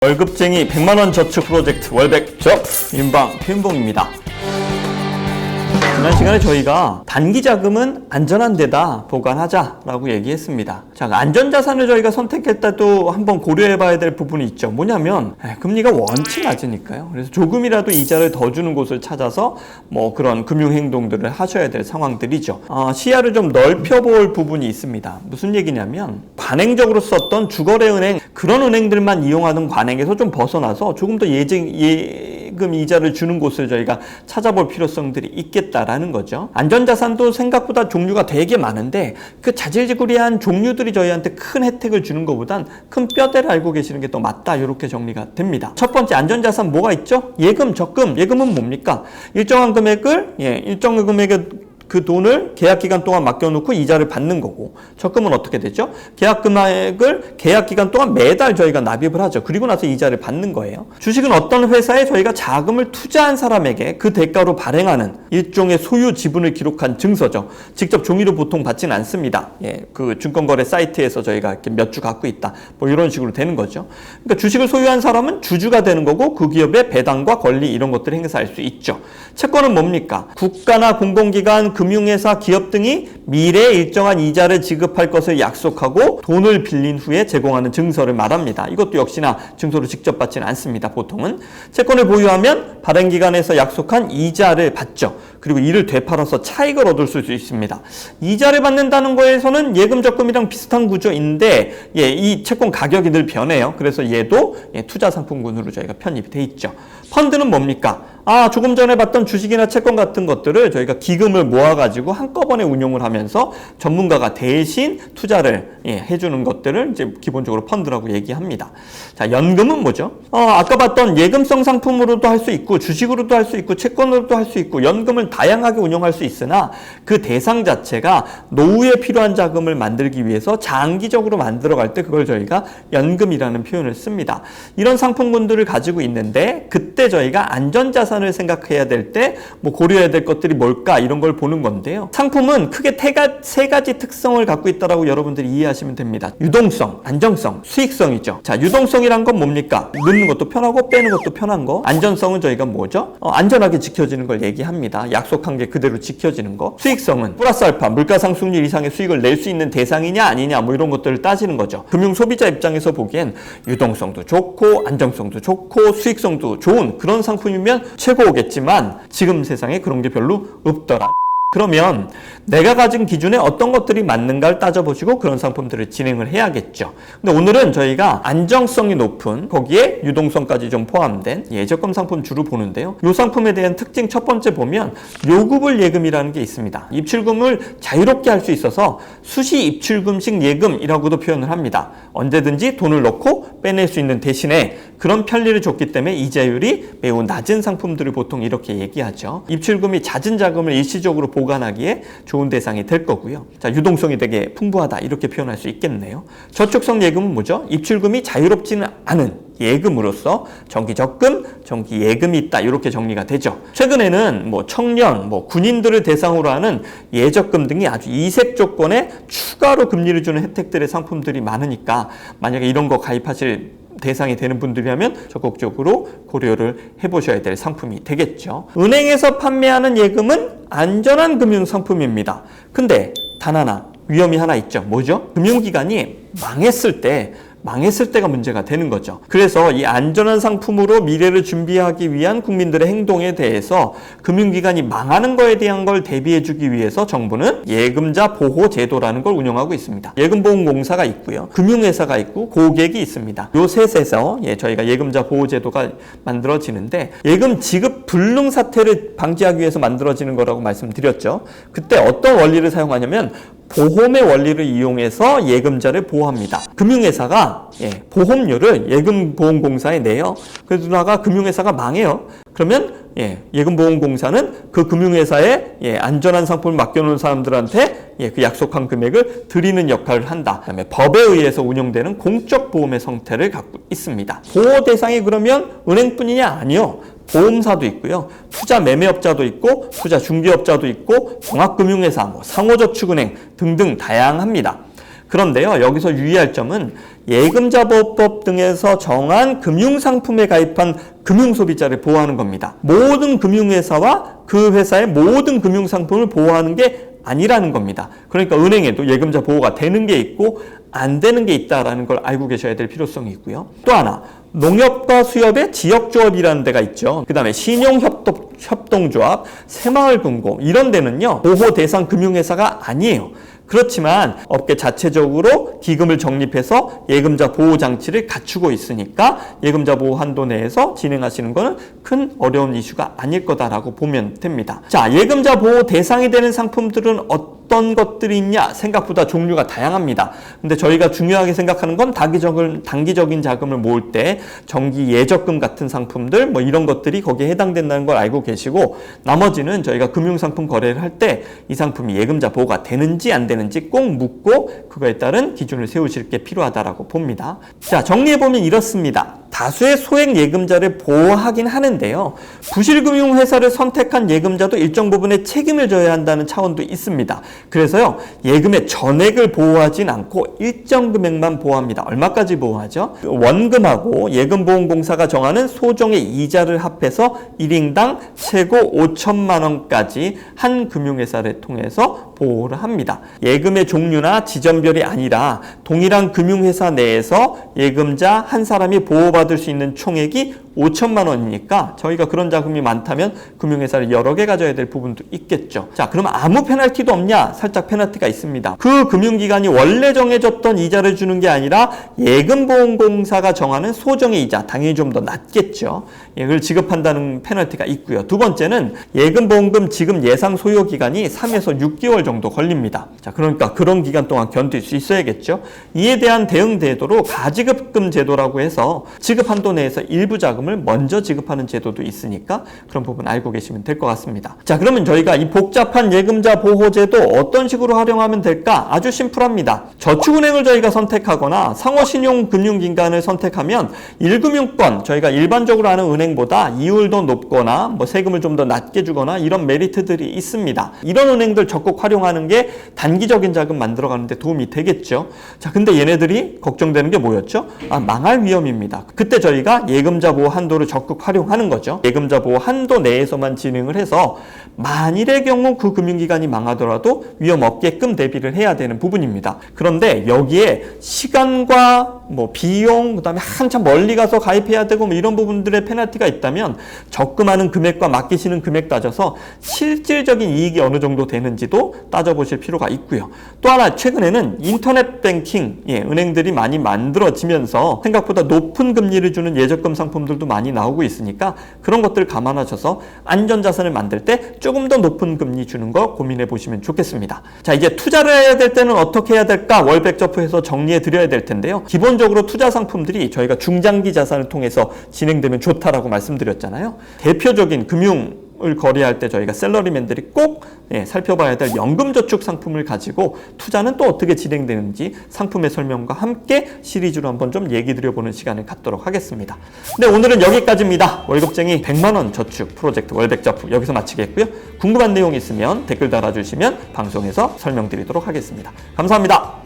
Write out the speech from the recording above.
월급쟁이 100만원 저축 프로젝트 월백적 윤방 표윤봉입니다. 지난 시간에 저희가 단기 자금은 안전한 데다 보관하자라고 얘기했습니다. 자, 안전자산을 저희가 선택할 때도 한번 고려해 봐야 될 부분이 있죠. 뭐냐면 금리가 원치 낮으니까요. 그래서 조금이라도 이자를 더 주는 곳을 찾아서 뭐 그런 금융 행동들을 하셔야 될 상황들이죠. 시야를 좀 넓혀 볼 부분이 있습니다. 무슨 얘기냐면 관행적으로 썼던 주거래은행 그런 은행들만 이용하는 관행에서 좀 벗어나서 조금 더 예금 이자를 주는 곳을 저희가 찾아볼 필요성들이 있겠다라는 거죠. 안전자산도 생각보다 종류가 되게 많은데 그 자질구레한 종류들이 저희한테 큰 혜택을 주는 것보단 큰 뼈대를 알고 계시는 게 더 맞다, 이렇게 정리가 됩니다. 첫 번째 안전자산 뭐가 있죠? 예금, 적금. 예금은 뭡니까? 일정한 금액을 그 돈을 계약기간 동안 맡겨놓고 이자를 받는 거고, 적금은 어떻게 되죠? 계약 금액을 계약기간 동안 매달 저희가 납입을 하죠. 그리고 나서 이자를 받는 거예요. 주식은 어떤 회사에 저희가 자금을 투자한 사람에게 그 대가로 발행하는 일종의 소유 지분을 기록한 증서죠. 직접 종이로 보통 받지는 않습니다. 그 증권거래 사이트에서 저희가 이렇게 몇 주 갖고 있다, 뭐 이런 식으로 되는 거죠. 그러니까 주식을 소유한 사람은 주주가 되는 거고 그 기업의 배당과 권리 이런 것들을 행사할 수 있죠. 채권은 뭡니까? 국가나 공공기관, 금융회사, 기업 등이 미래에 일정한 이자를 지급할 것을 약속하고 돈을 빌린 후에 제공하는 증서를 말합니다. 이것도 역시나 증서로 직접 받지는 않습니다. 보통은 채권을 보유하면 발행기관에서 약속한 이자를 받죠. 그리고 이를 되팔아서 차익을 얻을 수 있습니다. 이자를 받는다는 거에서는 예금 적금이랑 비슷한 구조인데 이 채권 가격이 늘 변해요. 그래서 얘도 투자 상품군으로 저희가 편입이 돼 있죠. 펀드는 뭡니까? 조금 전에 봤던 주식이나 채권 같은 것들을 저희가 기금을 모아가지고 한꺼번에 운용을 하면서 전문가가 대신 투자를 해주는 것들을 이제 기본적으로 펀드라고 얘기합니다. 자, 연금은 뭐죠? 아까 봤던 예금성 상품으로도 할 수 있고, 주식으로도 할 수 있고, 채권으로도 할 수 있고, 연금을 다양하게 운용할 수 있으나 그 대상 자체가 노후에 필요한 자금을 만들기 위해서 장기적으로 만들어갈 때 그걸 저희가 연금이라는 표현을 씁니다. 이런 상품군들을 가지고 있는데 그때 저희가 안전자산을 생각해야 될 때 뭐 고려해야 될 것들이 뭘까, 이런 걸 보는 건데요. 상품은 크게 세 가지 특성을 갖고 있다라고 여러분들이 이해하시면 됩니다. 유동성, 안정성, 수익성이죠. 자, 유동성이란 건 뭡니까? 넣는 것도 편하고 빼는 것도 편한 거. 안전성은 저희가 뭐죠? 안전하게 지켜지는 걸 얘기합니다. 약속한 게 그대로 지켜지는 거. 수익성은 플러스 알파, 물가 상승률 이상의 수익을 낼 수 있는 대상이냐 아니냐, 뭐 이런 것들을 따지는 거죠. 금융 소비자 입장에서 보기엔 유동성도 좋고 안정성도 좋고 수익성도 좋은 그런 상품이면 최고겠지만 지금 세상에 그런 게 별로 없더라. 그러면 내가 가진 기준에 어떤 것들이 맞는가를 따져보시고 그런 상품들을 진행을 해야겠죠. 근데 오늘은 저희가 안정성이 높은, 거기에 유동성까지 좀 포함된 예적금 상품 주로 보는데요. 이 상품에 대한 특징 첫 번째 보면 요구불 예금이라는 게 있습니다. 입출금을 자유롭게 할 수 있어서 수시 입출금식 예금이라고도 표현을 합니다. 언제든지 돈을 넣고 빼낼 수 있는 대신에 그런 편리를 줬기 때문에 이자율이 매우 낮은 상품들을 보통 이렇게 얘기하죠. 입출금이 잦은 자금을 일시적으로 보관하기에 좋은 대상이 될 거고요. 자, 유동성이 되게 풍부하다, 이렇게 표현할 수 있겠네요. 저축성 예금은 뭐죠? 입출금이 자유롭지는 않은 예금으로서 정기 적금, 정기 예금이 있다, 이렇게 정리가 되죠. 최근에는 뭐 청년, 군인들을 대상으로 하는 예적금 등이 아주 이색 조건에 추가로 금리를 주는 혜택들의 상품들이 많으니까 만약에 이런 거 가입하실 대상이 되는 분들이라면 적극적으로 고려를 해보셔야 될 상품이 되겠죠. 은행에서 판매하는 예금은 안전한 금융상품입니다. 근데 단 하나, 위험이 하나 있죠. 뭐죠? 금융기관이 망했을 때가 문제가 되는 거죠. 그래서 이 안전한 상품으로 미래를 준비하기 위한 국민들의 행동에 대해서 금융기관이 망하는 거에 대한 걸 대비해주기 위해서 정부는 예금자 보호제도라는 걸 운영하고 있습니다. 예금보험공사가 있고요. 금융회사가 있고 고객이 있습니다. 요 셋에서 저희가 예금자 보호제도가 만들어지는데, 예금 지급 불능 사태를 방지하기 위해서 만들어지는 거라고 말씀드렸죠. 그때 어떤 원리를 사용하냐면 보험의 원리를 이용해서 예금자를 보호합니다. 금융회사가 보험료를 예금보험공사에 내요. 그러다가 금융회사가 망해요. 그러면 예금보험공사는 그 금융회사에 안전한 상품을 맡겨놓은 사람들한테 그 약속한 금액을 드리는 역할을 한다. 그다음에 법에 의해서 운영되는 공적 보험의 성태를 갖고 있습니다. 보호 대상이 그러면 은행뿐이냐? 아니요. 보험사도 있고요. 투자 매매업자도 있고, 투자 중개업자도 있고, 종합금융회사, 상호저축은행 등등 다양합니다. 그런데요, 여기서 유의할 점은 예금자보호법 등에서 정한 금융상품에 가입한 금융소비자를 보호하는 겁니다. 모든 금융회사와 그 회사의 모든 금융상품을 보호하는 게 아니라는 겁니다. 그러니까 은행에도 예금자 보호가 되는 게 있고 안 되는 게 있다라는 걸 알고 계셔야 될 필요성이 있고요. 또 하나, 농협과 수협의 지역조합이라는 데가 있죠. 그 다음에 신용협동조합, 새마을금고 이런 데는요, 보호 대상 금융회사가 아니에요. 그렇지만 업계 자체적으로 기금을 적립해서 예금자 보호 장치를 갖추고 있으니까 예금자 보호 한도 내에서 진행하시는 것은 큰 어려운 이슈가 아닐 거다라고 보면 됩니다. 자, 예금자 보호 대상이 되는 상품들은 어떤 것들이 있냐? 생각보다 종류가 다양합니다. 근데 저희가 중요하게 생각하는 건 단기적인 자금을 모을 때 정기 예적금 같은 상품들 뭐 이런 것들이 거기에 해당된다는 걸 알고 계시고, 나머지는 저희가 금융상품 거래를 할 때 이 상품이 예금자 보호가 되는지 안 되는지 꼭 묻고 그거에 따른 기준을 세우실 게 필요하다라고 봅니다. 자, 정리해보면 이렇습니다. 다수의 소액 예금자를 보호하긴 하는데요, 부실금융회사를 선택한 예금자도 일정 부분의 책임을 져야 한다는 차원도 있습니다. 그래서요, 예금의 전액을 보호하진 않고 일정 금액만 보호합니다. 얼마까지 보호하죠? 원금하고 예금보험공사가 정하는 소정의 이자를 합해서 1인당 최고 5천만 원까지 한 금융회사를 통해서 보호를 합니다. 예금의 종류나 지점별이 아니라 동일한 금융회사 내에서 예금자 한 사람이 보호받을 수 있는 총액이 5천만 원이니까 저희가 그런 자금이 많다면 금융회사를 여러 개 가져야 될 부분도 있겠죠. 자, 그러면 아무 페널티도 없냐? 살짝 페널티가 있습니다. 그 금융기관이 원래 정해졌던 이자를 주는 게 아니라 예금보험공사가 정하는 소정의 이자, 당연히 좀 더 낮겠죠. 이걸 지급한다는 페널티가 있고요. 두 번째는 예금보험금 지급 예상 소요 기간이 3에서 6개월 정도 걸립니다. 자, 그러니까 그런 기간 동안 견딜 수 있어야겠죠. 이에 대한 대응 제도로 가지급금 제도라고 해서 지급 한도 내에서 일부 자금을 먼저 지급하는 제도도 있으니까 그런 부분 알고 계시면 될 것 같습니다. 자, 그러면 저희가 이 복잡한 예금자 보호제도 어떤 식으로 활용하면 될까? 아주 심플합니다. 저축은행을 저희가 선택하거나 상호신용금융기관을 선택하면 1금융권, 저희가 일반적으로 아는 은행보다 이율도 높거나 뭐 세금을 좀 더 낮게 주거나 이런 메리트들이 있습니다. 이런 은행들 적극 활용하는 게 단기적인 자금 만들어가는 데 도움이 되겠죠. 자, 근데 얘네들이 걱정되는 게 뭐였죠? 망할 위험입니다. 그때 저희가 예금자 보호 한도를 적극 활용하는 거죠. 예금자 보호 한도 내에서만 진행을 해서 만일의 경우 그 금융기관이 망하더라도 위험 없게끔 대비를 해야 되는 부분입니다. 그런데 여기에 시간과 뭐 비용, 그다음에 한참 멀리 가서 가입해야 되고 뭐 이런 부분들의 페널티가 있다면 적금하는 금액과 맡기시는 금액 따져서 실질적인 이익이 어느 정도 되는지도 따져보실 필요가 있고요. 또 하나, 최근에는 인터넷 뱅킹, 은행들이 많이 만들어지면서 생각보다 높은 금리를 주는 예적금 상품들도 많이 나오고 있으니까 그런 것들 감안하셔서 안전자산을 만들 때 조금 더 높은 금리 주는 거 고민해 보시면 좋겠습니다. 자, 이제 투자를 해야 될 때는 어떻게 해야 될까? 월백저프에서 정리해 드려야 될 텐데요. 기본적으로 투자 상품들이 저희가 중장기 자산을 통해서 진행되면 좋다라고 말씀드렸잖아요. 대표적인 금융을 거래할 때 저희가 셀러리맨들이 꼭 살펴봐야 될 연금저축 상품을 가지고 투자는 또 어떻게 진행되는지 상품의 설명과 함께 시리즈로 한번 좀 얘기 드려보는 시간을 갖도록 하겠습니다. 네, 오늘은 여기까지입니다. 월급쟁이 100만원 저축 프로젝트 월백저축 여기서 마치겠고요. 궁금한 내용 있으면 댓글 달아주시면 방송에서 설명드리도록 하겠습니다. 감사합니다.